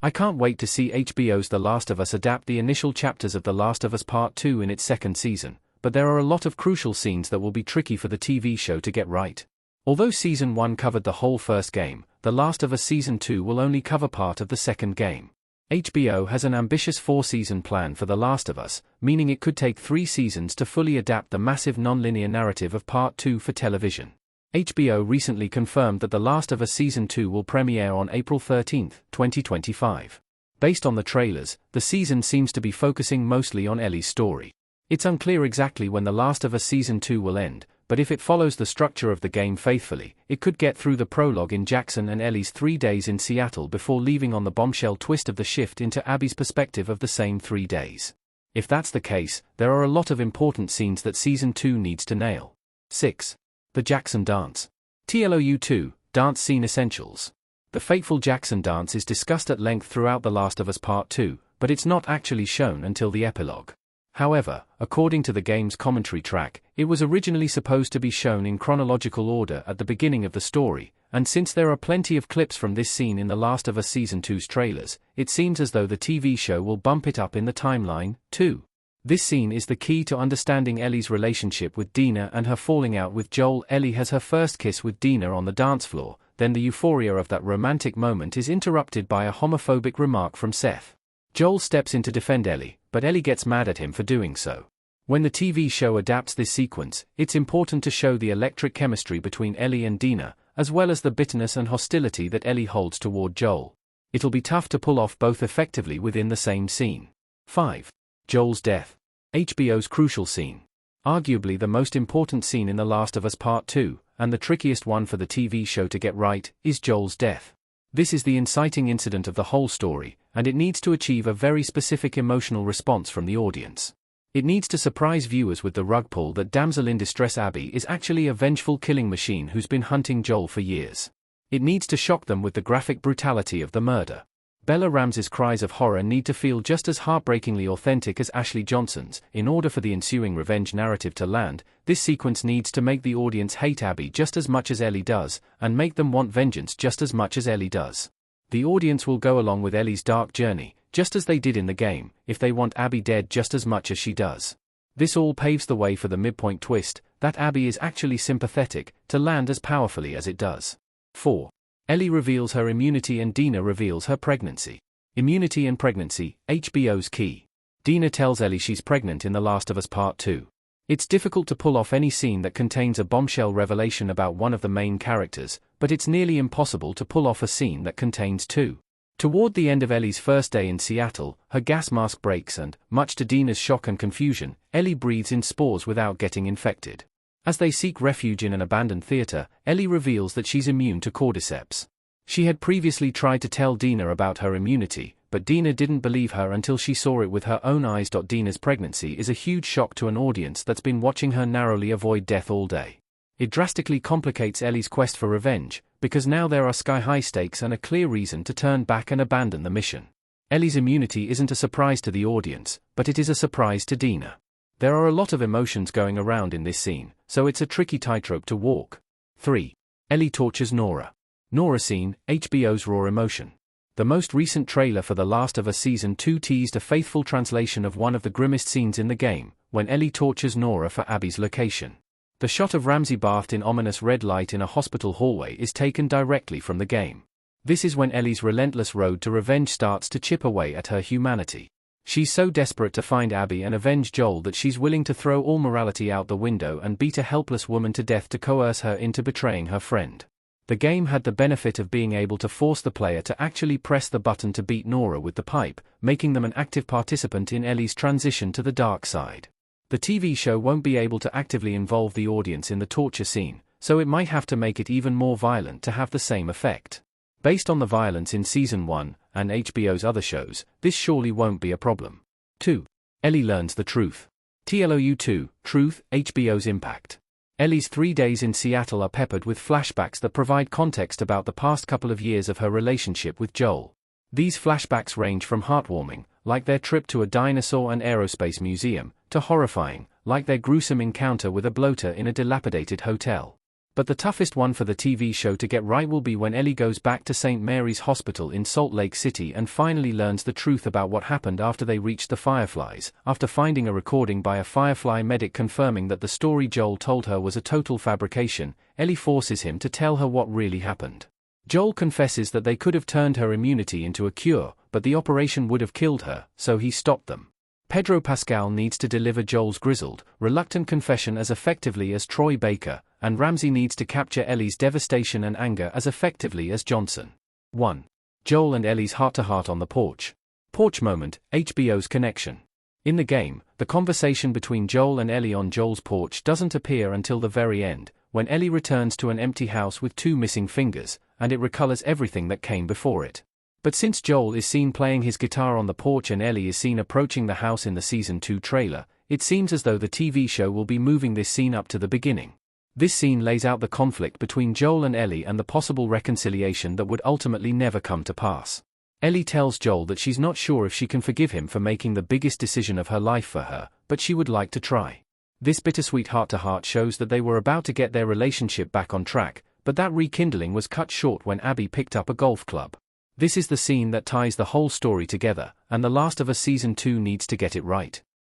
I can't wait to see HBO's The Last of Us adapt the initial chapters of The Last of Us Part 2 in its second season, but there are a lot of crucial scenes that will be tricky for the TV show to get right. Although Season 1 covered the whole first game, The Last of Us Season 2 will only cover part of the second game. HBO has an ambitious 4-season plan for The Last of Us, meaning it could take 3 seasons to fully adapt the massive non-linear narrative of Part 2 for television. HBO recently confirmed that The Last of Us Season 2 will premiere on April 13, 2025. Based on the trailers, the season seems to be focusing mostly on Ellie's story. It's unclear exactly when The Last of Us Season 2 will end, but if it follows the structure of the game faithfully, it could get through the prologue in Jackson and Ellie's 3 days in Seattle before leaving on the bombshell twist of the shift into Abby's perspective of the same 3 days. If that's the case, there are a lot of important scenes that Season 2 needs to nail. 6. The Jackson Dance. TLOU 2, Dance Scene Essentials. The fateful Jackson dance is discussed at length throughout The Last of Us Part 2, but it's not actually shown until the epilogue. However, according to the game's commentary track, it was originally supposed to be shown in chronological order at the beginning of the story, and since there are plenty of clips from this scene in The Last of Us Season 2's trailers, it seems as though the TV show will bump it up in the timeline, too. This scene is the key to understanding Ellie's relationship with Dina and her falling out with Joel. Ellie has her first kiss with Dina on the dance floor, then the euphoria of that romantic moment is interrupted by a homophobic remark from Seth. Joel steps in to defend Ellie, but Ellie gets mad at him for doing so. When the TV show adapts this sequence, it's important to show the electric chemistry between Ellie and Dina, as well as the bitterness and hostility that Ellie holds toward Joel. It'll be tough to pull off both effectively within the same scene. 5. Joel's death. HBO's crucial scene. Arguably the most important scene in The Last of Us Part 2, and the trickiest one for the TV show to get right, is Joel's death. This is the inciting incident of the whole story, and it needs to achieve a very specific emotional response from the audience. It needs to surprise viewers with the rug pull that damsel in distress Abby is actually a vengeful killing machine who's been hunting Joel for years. It needs to shock them with the graphic brutality of the murder. Bella Ramsey's cries of horror need to feel just as heartbreakingly authentic as Ashley Johnson's. In order for the ensuing revenge narrative to land, this sequence needs to make the audience hate Abby just as much as Ellie does, and make them want vengeance just as much as Ellie does. The audience will go along with Ellie's dark journey, just as they did in the game, if they want Abby dead just as much as she does. This all paves the way for the midpoint twist, that Abby is actually sympathetic, to land as powerfully as it does. 4. Ellie reveals her immunity and Dina reveals her pregnancy. Immunity and pregnancy, HBO's key. Dina tells Ellie she's pregnant in The Last of Us Part 2. It's difficult to pull off any scene that contains a bombshell revelation about one of the main characters, but it's nearly impossible to pull off a scene that contains 2. Toward the end of Ellie's first day in Seattle, her gas mask breaks and, much to Dina's shock and confusion, Ellie breathes in spores without getting infected. As they seek refuge in an abandoned theater, Ellie reveals that she's immune to cordyceps. She had previously tried to tell Dina about her immunity, but Dina didn't believe her until she saw it with her own eyes. Dina's pregnancy is a huge shock to an audience that's been watching her narrowly avoid death all day. It drastically complicates Ellie's quest for revenge, because now there are sky-high stakes and a clear reason to turn back and abandon the mission. Ellie's immunity isn't a surprise to the audience, but it is a surprise to Dina. There are a lot of emotions going around in this scene, so it's a tricky tightrope to walk. 3. Ellie tortures Nora. Nora scene, HBO's raw emotion. The most recent trailer for The Last of Us Season 2 teased a faithful translation of one of the grimmest scenes in the game, when Ellie tortures Nora for Abby's location. The shot of Ramsey bathed in ominous red light in a hospital hallway is taken directly from the game. This is when Ellie's relentless road to revenge starts to chip away at her humanity. She's so desperate to find Abby and avenge Joel that she's willing to throw all morality out the window and beat a helpless woman to death to coerce her into betraying her friend. The game had the benefit of being able to force the player to actually press the button to beat Nora with the pipe, making them an active participant in Ellie's transition to the dark side. The TV show won't be able to actively involve the audience in the torture scene, so it might have to make it even more violent to have the same effect. Based on the violence in Season 1, and HBO's other shows, this surely won't be a problem. 2. Ellie learns the truth. TLOU 2, Truth, HBO's impact. Ellie's 3 days in Seattle are peppered with flashbacks that provide context about the past couple of years of her relationship with Joel. These flashbacks range from heartwarming, like their trip to a dinosaur and aerospace museum, to horrifying, like their gruesome encounter with a bloater in a dilapidated hotel. But the toughest one for the TV show to get right will be when Ellie goes back to St. Mary's Hospital in Salt Lake City and finally learns the truth about what happened after they reached the Fireflies. After finding a recording by a Firefly medic confirming that the story Joel told her was a total fabrication, Ellie forces him to tell her what really happened. Joel confesses that they could have turned her immunity into a cure, but the operation would have killed her, so he stopped them. Pedro Pascal needs to deliver Joel's grizzled, reluctant confession as effectively as Troy Baker, and Ramsey needs to capture Ellie's devastation and anger as effectively as Johnson. 1. Joel and Ellie's heart-to-heart on the porch. Porch moment, HBO's connection. In the game, the conversation between Joel and Ellie on Joel's porch doesn't appear until the very end, when Ellie returns to an empty house with 2 missing fingers, and it recolors everything that came before it. But since Joel is seen playing his guitar on the porch and Ellie is seen approaching the house in the Season 2 trailer, it seems as though the TV show will be moving this scene up to the beginning. This scene lays out the conflict between Joel and Ellie and the possible reconciliation that would ultimately never come to pass. Ellie tells Joel that she's not sure if she can forgive him for making the biggest decision of her life for her, but she would like to try. This bittersweet heart-to-heart shows that they were about to get their relationship back on track, but that rekindling was cut short when Abby picked up a golf club. This is the scene that ties the whole story together, and The Last of Us Season 2 needs to get it right.